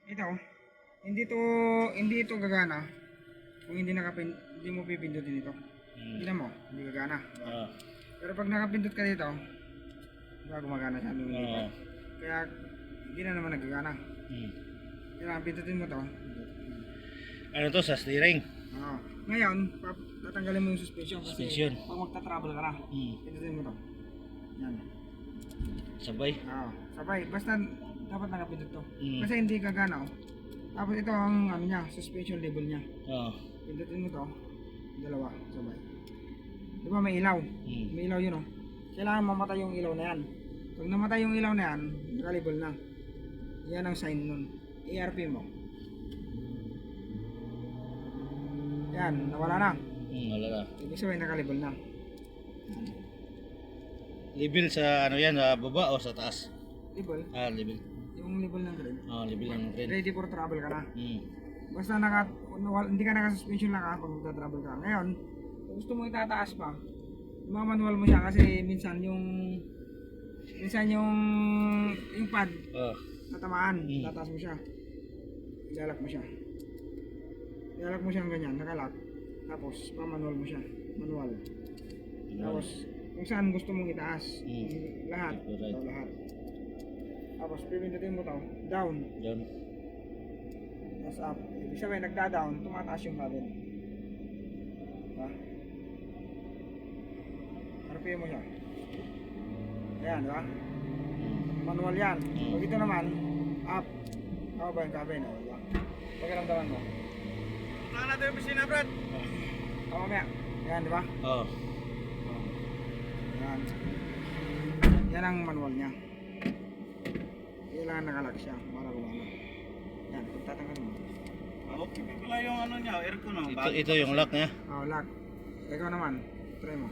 Ito, hindi ito gagana kung hindi mo pipindutin ito. Tingnan mo, hindi gagana. Ah. Pero pag nakapindot ka dito, gumagana siya. Oo. Kaya hindi na naman nagagana. Kailangan pindutin mo to. Ano to, sa steering? Oo. Ngayon, tatanggalin mo yung suspension kasi Suspension. pag magta-travel ka na, pindutin mo to. Yan. Sabay. Oo. Sabay, basta dapat nakapindot to. Mm. Kasi hindi gagana oh. Tapos ito ang ano niya, suspension level niya. Oo. Pindutin mo to, dalawa, sabay. Di ba may ilaw? May ilaw yun oh. Kailangan mamatay yung ilaw na yan. Pag namatay yung ilaw na yan, nakalibol na. Yan ang sign nun. ERP mo. Yan, nawala na. Wala na. Ibig sabihin nakalibol na. Level sa ano yan, sa baba o sa taas? Libol? Ah, level. Yung libol ng grid. Level ng grade. Ready for travel ka na. Hmm. Basta hindi ka naka-suspension lang ka pag magta-travel ka. Ngayon, kung gusto mo itataas pa, manual mo siya kasi minsan yung pad natamaan, tataas mo siya. Ilalak mo siya. Ilalak mo siya ng ganyan, nakalock. Tapos, manual mo siya. Manual. Tapos, kung saan gusto mong itaas. Lahat. Ito, lahat. Tapos, pipindutin mo to. Down. Down. Tapos up. Ibig sabihin, nagda-down, tumataas yung cabin. Diba? RPM mo siya. Ayan, diba? Manual yan. Pag ito naman, up. Ako ba yung cabin? Diba? Pagkaramdaman mo. Punta natin yung piscina, Brad. Ako mamaya. Ayan, diba? Oo. Ayan. Yan ang manual niya. Kailangan nakalock siya para gumana. Yan, kung tatanggalin mo. Okay, pala yung ano niya, aircon no. Ito yung lock niya. Oh, lock. Ikaw naman, try mo.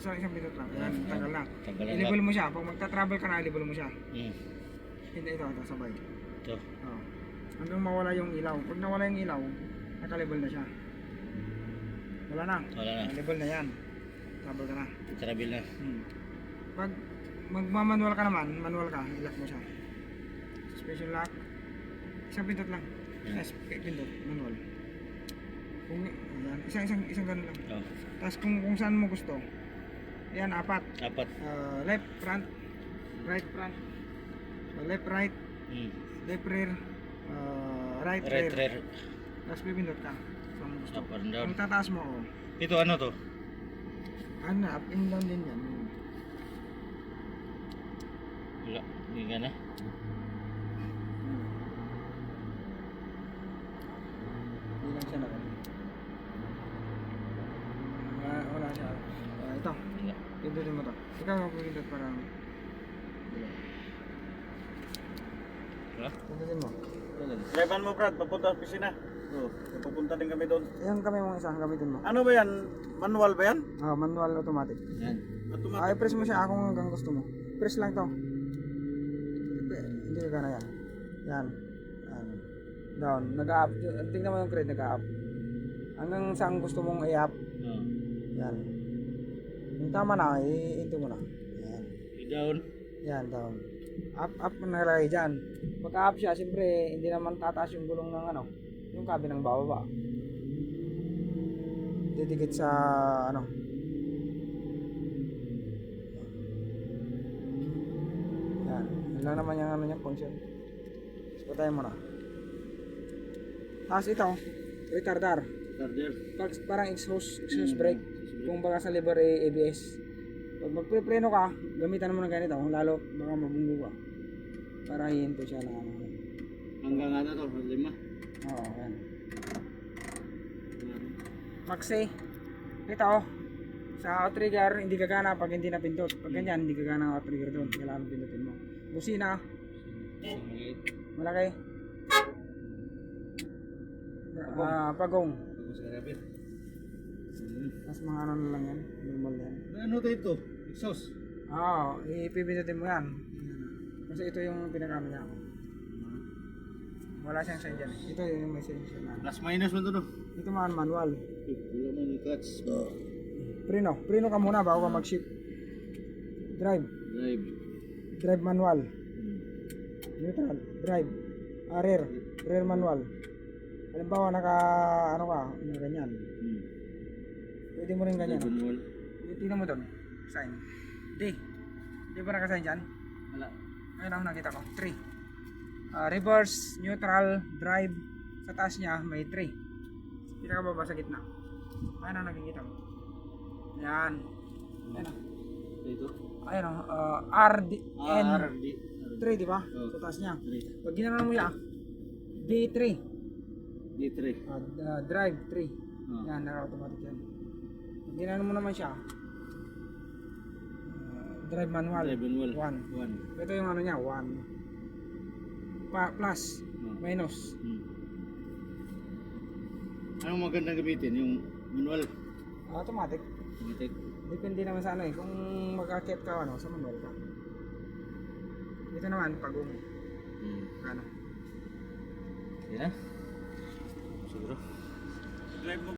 Isang pindot lang. Yan, tanggal na. Tanggal ang I-level mo siya. Pag magta-travel ka na, i-level mo siya. Hmm. Hindi, ito, sabay. Ito. Oh. Hanggang mawala yung ilaw. Pag nawala yung ilaw, naka-level na siya. Wala na. Wala na. Level na yan. Travel ka na. Travel na. Pag magmamanual ka naman, manual ka, i-lock mo siya. Suspension lock. Isang pindot lang. Yes, pindot, manual. Kung yan, isang ganun lang. Oh. Tapos kung saan mo gusto. Yan, apat. Apat. Left front, right front, left right, left rear, right Right rear. rear. Tapos pipindot ka. Saan mo gusto. Up and down. Kung tataas mo, oh. Ito ano to? Ano, up and down din yan. Wala. Hindi ka na. Hindi lang siya na. Wala siya. Ito. Wala. Pindutin mo to. Ikaw ang pindot para Wala? pindutin mo. Drivean mo, Brad, papunta sa piscina. Oo, pupunta din kami doon. Yung kami mong isa, gamitin mo. Ano ba yan? Manual ba yan? Manual automatic. Yan. Automatic. Press mo siya kung hanggang gusto mo. Press lang to. Hindi ka gana yan. Yan. Down. Nag-up. Tingnan mo yung crate, nag-up. Hanggang saan gusto mong i-up. Yan. Yung tama na, i-into mo na. Yan. I-down. Yan, down. Up mo nalagay dyan. Pagka-up siya, siyempre, hindi naman tataas yung gulong ng ano, yung cabin ng bababa. Didikit sa ano. Yan. Yan lang naman yung ano niya, function. Patayin mo na. Tapos ito, retardar. Charger. Parang exhaust brake. Kung baka sa lever ABS. Pag magpipreno ka, gamitan mo ng ganito, lalo baka mabunggo ka. Para hihinto siya ng ano. Hanggang ano to, 5. Oo, yan. Maxi. Ito, sa outrigger, hindi gagana pag hindi napindot. Pag ganyan, hindi gagana ang outrigger doon. Kailangan pindutin mo. Busina. Malaki. Pagong. Tapos mga ano na lang yan. Normal yan. Ano to ito? Exhaust. Oo, ipipindutin mo yan. Kasi ito yung pinakano niya. Wala siyang sign dyan. Ito yung may sign siya na. Plus minus mo to no? Ito man manual. Wala man yung clutch. Preno ka muna bago ka mag-shift. Drive. Drive. Drive manual. neutral, drive, rear manual. Halimbawa ano ka, ganyan. Pwede mo rin ganyan. Manual. Tingnan mo doon, sign. Di ba nakasign dyan? Wala. Ayun ang nakita ko, 3. Reverse, neutral, drive. Sa taas niya may 3. Pinakababa sa gitna. Ayun ang nakikita mo. Yan. Ayun o. Dito. Ayun o. RN. RD. 3, di ba? Oh. Sa taas niya. 3. Pag ginanon mo yan, D3. D3. Drive 3. Oh. Yan, naka-automatic yan. Pag ginanon mo naman siya, drive manual. Drive manual. 1. Ito yung ano niya, 1. Plus, minus. Anong magandang gamitin? Yung manual? Automatic. Automatic. Depende naman sa ano eh. Kung mag-akit ka ano, sa manual ka. Ito naman, pag ano. Yan na. Siguro. Drive mo